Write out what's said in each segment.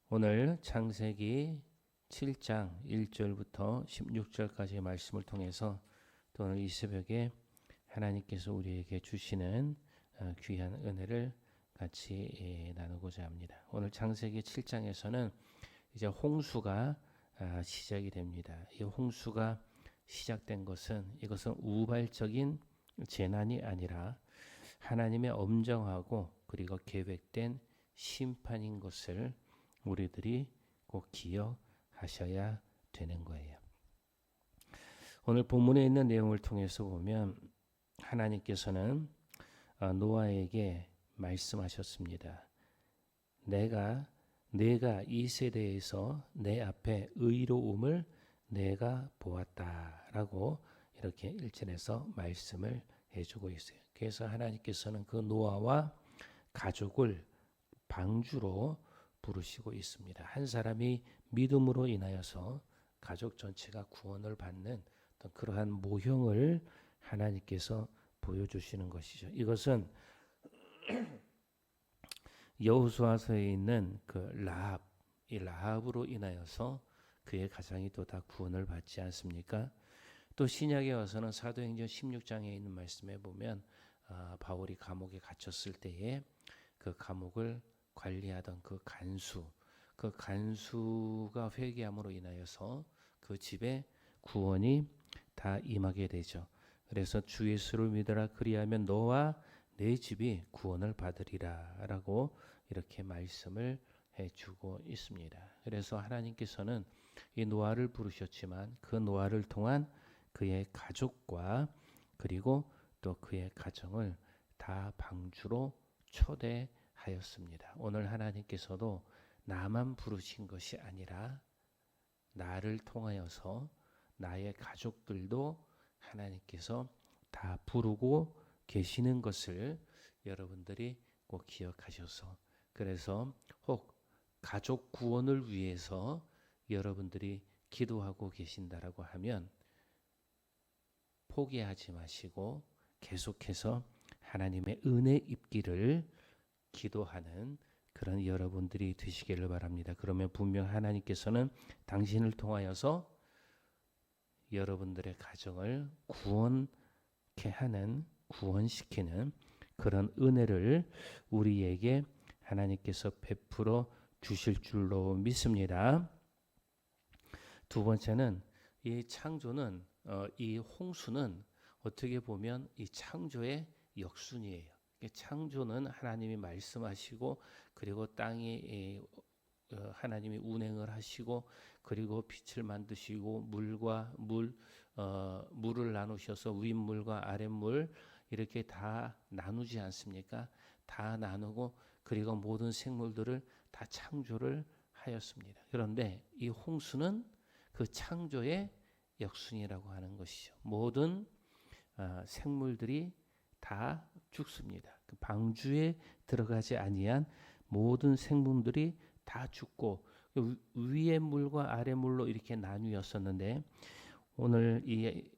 오늘 창세기 7장 1절부터 16절까지의 말씀을 통해서 또 오늘 이 새벽에 하나님께서 우리에게 주시는 귀한 은혜를 같이 나누고자 합니다. 오늘 창세기 7장에서는 이제 홍수가 시작이 됩니다. 이 홍수가 시작된 것은 이것은 우발적인 재난이 아니라 하나님의 엄정하고 그리고 계획된 심판인 것을 우리들이 꼭 기억하셔야 되는 거예요. 오늘 본문에 있는 내용을 통해서 보면 하나님께서는 노아에게 말씀하셨습니다. 내가 이 세대에서 내 앞에 의로움을 내가 보았다라고 이렇게 1절에서 말씀을 해주고 있어요. 그래서 하나님께서는 그 노아와 가족을 방주로 부르시고 있습니다. 한 사람이 믿음으로 인하여서 가족 전체가 구원을 받는 어떤 그러한 모형을 하나님께서 보여주시는 것이죠. 이것은 여호수아서에 있는 그 라합, 이 라합으로 인하여서 그의 가정이 또 다 구원을 받지 않습니까? 또 신약에 와서는 사도행전 16장에 있는 말씀에 보면 바울이 감옥에 갇혔을 때에 그 감옥을 관리하던 그 간수가 회개함으로 인하여서 그 집에 구원이 다 임하게 되죠. 그래서 주 예수를 믿으라 그리하면 너와 내 집이 구원을 받으리라라고 이렇게 말씀을 해주고 있습니다. 그래서 하나님께서는 이 노아를 부르셨지만 그 노아를 통한 그의 가족과 그리고 또 그의 가정을 다 방주로 초대하였습니다. 오늘 하나님께서도 나만 부르신 것이 아니라 나를 통하여서 나의 가족들도 하나님께서 다 부르고 계시는 것을 여러분들이 꼭 기억하셔서, 그래서 혹 가족 구원을 위해서 여러분들이 기도하고 계신다라고 하면 포기하지 마시고 계속해서 하나님의 은혜 입기를 기도하는 그런 여러분들이 되시기를 바랍니다. 그러면 분명 하나님께서는 당신을 통하여서 여러분들의 가정을 구원시키는 그런 은혜를 우리에게 하나님께서 베풀어 주실 줄로 믿습니다. 두 번째는 이 창조는 이 홍수는 어떻게 보면 이 창조의 역순이에요. 창조는 하나님이 말씀하시고 그리고 땅에 하나님이 운행을 하시고 그리고 빛을 만드시고 물을 나누셔서 윗물과 아랫물 이렇게 다 나누지 않습니까? 다 나누고 그리고 모든 생물들을 다 창조를 하였습니다. 그런데 이 홍수는 그 창조의 역순이라고 하는 것이죠. 모든 생물들이 다 죽습니다. 그 방주에 들어가지 아니한 모든 생물들이 다 죽고 위의 물과 아래 물로 이렇게 나뉘었었는데 오늘 이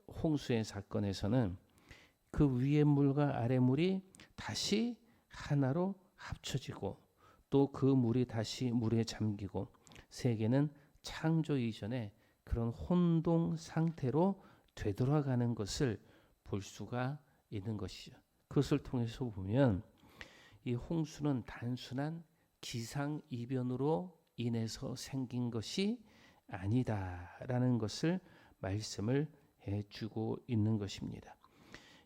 홍수의 사건에서는 그 위의 물과 아래 물이 다시 하나로 합쳐지고 또 그 물이 다시 물에 잠기고 세계는 창조 이전에 그런 혼동 상태로 되돌아가는 것을 볼 수가 있는 것이죠. 그것을 통해서 보면 이 홍수는 단순한 기상이변으로 인해서 생긴 것이 아니다라는 것을 말씀을 해주고 있는 것입니다.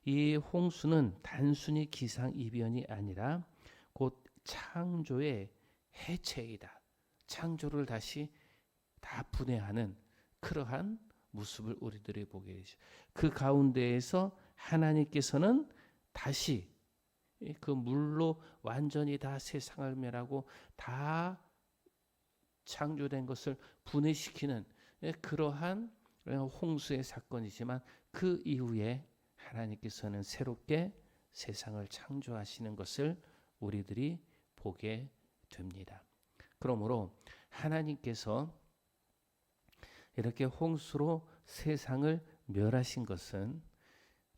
이 홍수는 단순히 기상이변이 아니라 곧 창조의 해체이다. 창조를 다시 다 분해하는 그러한 모습을 우리들이 보게 되죠. 그 가운데에서 하나님께서는 다시 그 물로 완전히 다 세상을 멸하고 다 창조된 것을 분해시키는 그러한 홍수의 사건이지만 그 이후에 하나님께서는 새롭게 세상을 창조하시는 것을 우리들이 보게 됩니다. 그러므로 하나님께서 이렇게 홍수로 세상을 멸하신 것은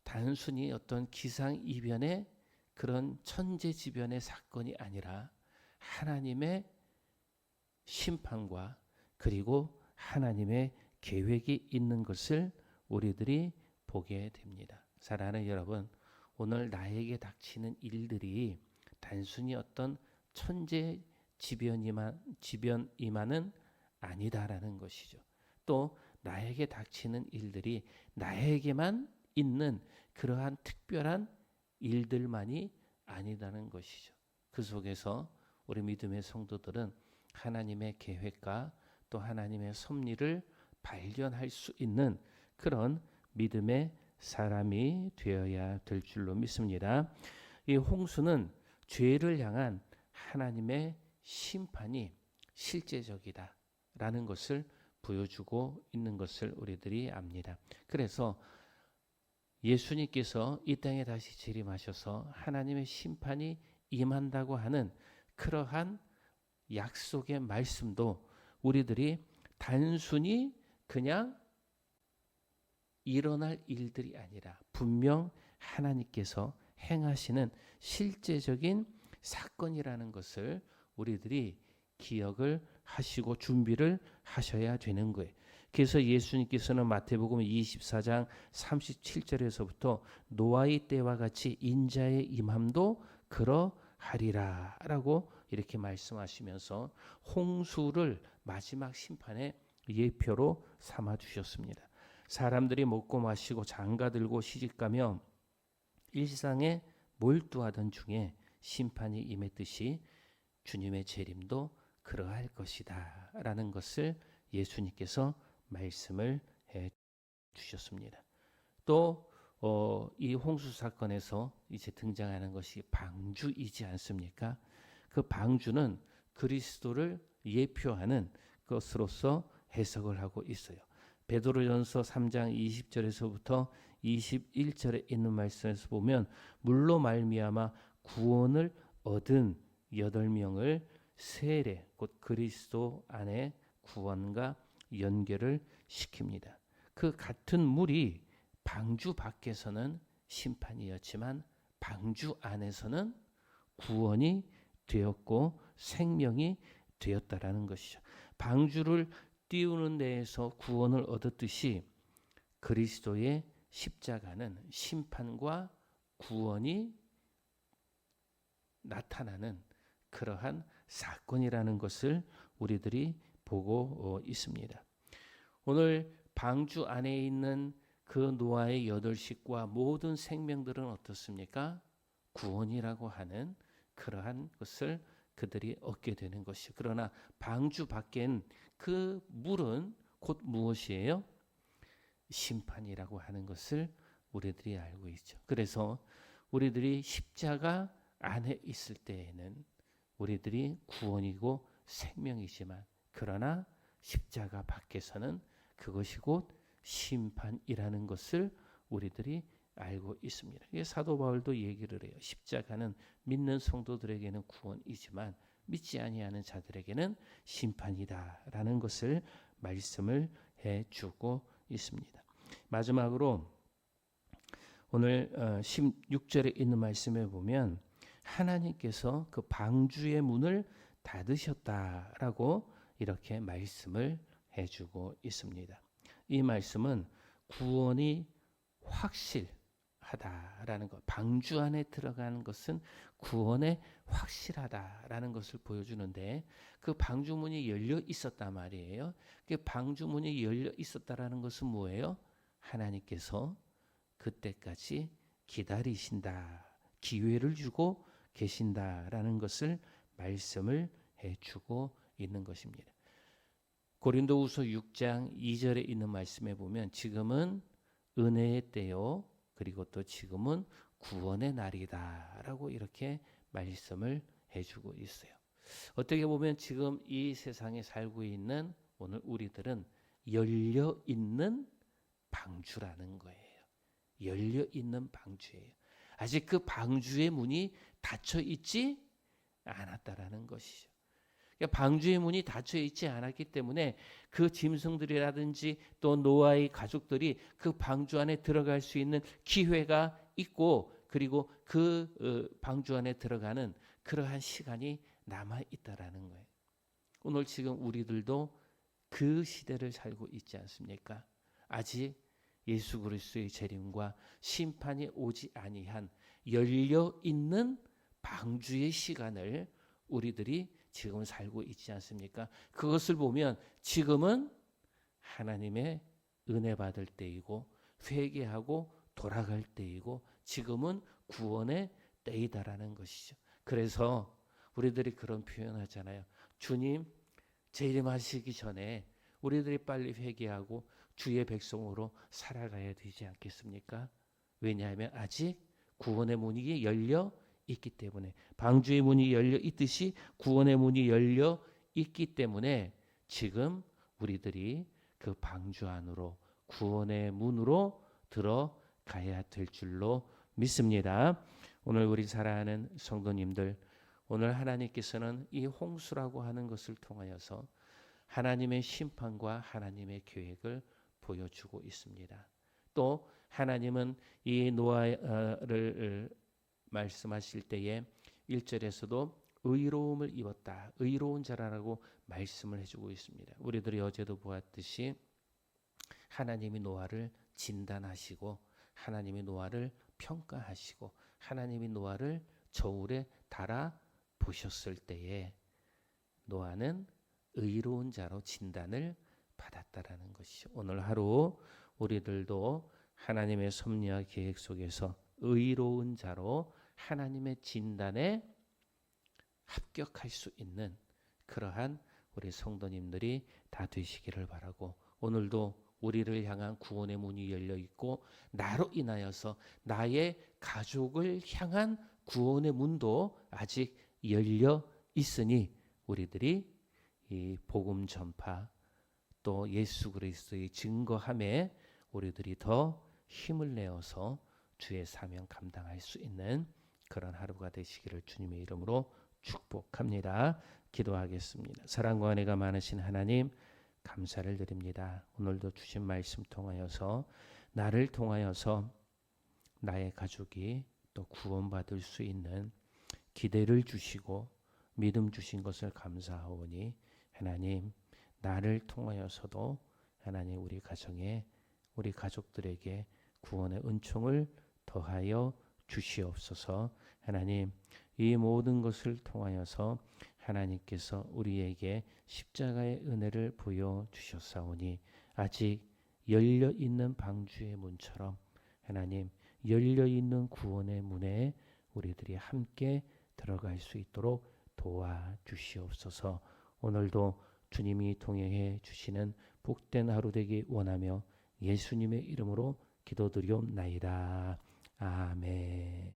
단순히 어떤 기상이변의 그런 천재지변의 사건이 아니라 하나님의 심판과 그리고 하나님의 계획이 있는 것을 우리들이 보게 됩니다. 사랑하는 여러분, 오늘 나에게 닥치는 일들이 단순히 어떤 천재지변이만은 아니다라는 것이죠. 또 나에게 닥치는 일들이 나에게만 있는 그러한 특별한 일들만이 아니다는 것이죠. 그 속에서 우리 믿음의 성도들은 하나님의 계획과 또 하나님의 섭리를 발견할 수 있는 그런 믿음의 사람이 되어야 될 줄로 믿습니다. 이 홍수는 죄를 향한 하나님의 심판이 실제적이다라는 것을 보여주고 있는 것을 우리들이 압니다. 그래서 예수님께서 이 땅에 다시 재림하셔서 하나님의 심판이 임한다고 하는 그러한 약속의 말씀도 우리들이 단순히 그냥 일어날 일들이 아니라 분명 하나님께서 행하시는 실제적인 사건이라는 것을 우리들이 기억을 하시고 준비를 하셔야 되는 거예요. 그래서 예수님께서는 마태복음 24장 37절에서부터 노아의 때와 같이 인자의 임함도 그러하리라 라고 이렇게 말씀하시면서 홍수를 마지막 심판의 예표로 삼아 주셨습니다. 사람들이 먹고 마시고 장가들고 시집가며 일상에 몰두하던 중에 심판이 임했듯이 주님의 재림도 그러할 것이다 라는 것을 예수님께서 말씀을 해 주셨습니다. 또 이 홍수 사건에서 이제 등장하는 것이 방주이지 않습니까? 그 방주는 그리스도를 예표하는 것으로서 해석을 하고 있어요. 베드로전서 3장 20절에서부터 21절에 있는 말씀에서 보면 물로 말미암아 구원을 얻은 8명을 세례 곧 그리스도 안에 구원과 연결을 시킵니다. 그 같은 물이 방주 밖에서는 심판이었지만 방주 안에서는 구원이 되었고 생명이 되었다라는 것이죠. 방주를 띄우는 데에서 구원을 얻었듯이 그리스도의 십자가는 심판과 구원이 나타나는 그러한 사건이라는 것을 우리들이 보고 있습니다. 오늘 방주 안에 있는 그 노아의 8식과 모든 생명들은 어떻습니까? 구원이라고 하는 그러한 것을 그들이 얻게 되는 것이죠. 그러나 방주 밖엔 그 물은 곧 무엇이에요? 심판이라고 하는 것을 우리들이 알고 있죠. 그래서 우리들이 십자가 안에 있을 때에는 우리들이 구원이고 생명이지만 그러나 십자가 밖에서는 그것이 곧 심판이라는 것을 우리들이 알고 있습니다. 사도 바울도 얘기를 해요. 십자가는 믿는 성도들에게는 구원이지만 믿지 아니하는 자들에게는 심판이다라는 것을 말씀을 해주고 있습니다. 마지막으로 오늘 16절에 있는 말씀에 보면 하나님께서 그 방주의 문을 닫으셨다라고 이렇게 말씀을 해주고 있습니다. 이 말씀은 구원이 확실하다라는 것, 방주 안에 들어가는 것은 구원에 확실하다라는 것을 보여주는데 그 방주문이 열려 있었단 말이에요. 그 방주문이 열려 있었다라는 것은 뭐예요? 하나님께서 그때까지 기다리신다, 기회를 주고 계신다라는 것을 말씀을 해주고 있는 것입니다. 고린도후서 6장 2절에 있는 말씀에 보면 지금은 은혜의 때요 그리고 또 지금은 구원의 날이다라고 이렇게 말씀을 해주고 있어요. 어떻게 보면 지금 이 세상에 살고 있는 오늘 우리들은 열려 있는 방주라는 거예요. 열려 있는 방주예요. 아직 그 방주의 문이 닫혀 있지 않았다라는 것이죠. 그러니까 방주의 문이 닫혀 있지 않았기 때문에 그 짐승들이라든지 또 노아의 가족들이 그 방주 안에 들어갈 수 있는 기회가 있고 그리고 그 방주 안에 들어가는 그러한 시간이 남아 있다라는 거예요. 오늘 지금 우리들도 그 시대를 살고 있지 않습니까? 아직 예수 그리스도의 재림과 심판이 오지 아니한 열려 있는 방주의 시간을 우리들이 지금 살고 있지 않습니까? 그것을 보면 지금은 하나님의 은혜 받을 때이고 회개하고 돌아갈 때이고 지금은 구원의 때이다라는 것이죠. 그래서 우리들이 그런 표현하잖아요. 주님 재림하시기 전에 우리들이 빨리 회개하고 주의 백성으로 살아가야 되지 않겠습니까? 왜냐하면 아직 구원의 문이 열려 있기 때문에, 방주의 문이 열려 있듯이 구원의 문이 열려 있기 때문에 지금 우리들이 그 방주 안으로 구원의 문으로 들어가야 될 줄로 믿습니다. 오늘 우리 사랑하는 성도님들, 오늘 하나님께서는 이 홍수라고 하는 것을 통하여서 하나님의 심판과 하나님의 계획을 보여주고 있습니다. 또 하나님은 이 노아를 말씀하실 때에 1절에서도 의로움을 입었다. 의로운 자라고 말씀을 해주고 있습니다. 우리들이 어제도 보았듯이 하나님이 노아를 진단하시고 하나님이 노아를 평가하시고 하나님이 노아를 저울에 달아 보셨을 때에 노아는 의로운 자로 진단을 받았다라는 것이죠. 오늘 하루 우리들도 하나님의 섭리와 계획 속에서 의로운 자로 하나님의 진단에 합격할 수 있는 그러한 우리 성도님들이 다 되시기를 바라고, 오늘도 우리를 향한 구원의 문이 열려 있고 나로 인하여서 나의 가족을 향한 구원의 문도 아직 열려 있으니 우리들이 이 복음 전파 또 예수 그리스도의 증거함에 우리들이 더 힘을 내어서 주의 사명 감당할 수 있는 그런 하루가 되시기를 주님의 이름으로 축복합니다. 기도하겠습니다. 사랑과 은혜가 많으신 하나님 감사를 드립니다. 오늘도 주신 말씀 통하여서 나를 통하여서 나의 가족이 또 구원받을 수 있는 기대를 주시고 믿음 주신 것을 감사하오니 하나님 나를 통하여서도 하나님 우리 가정에 우리 가족들에게 구원의 은총을 더하여 주시옵소서. 하나님 이 모든 것을 통하여서 하나님께서 우리에게 십자가의 은혜를 보여주셨사오니 아직 열려있는 방주의 문처럼 하나님 열려있는 구원의 문에 우리들이 함께 들어갈 수 있도록 도와주시옵소서. 오늘도 주님이 동행해 주시는 복된 하루 되기 원하며 예수님의 이름으로 기도드리옵나이다. 아멘.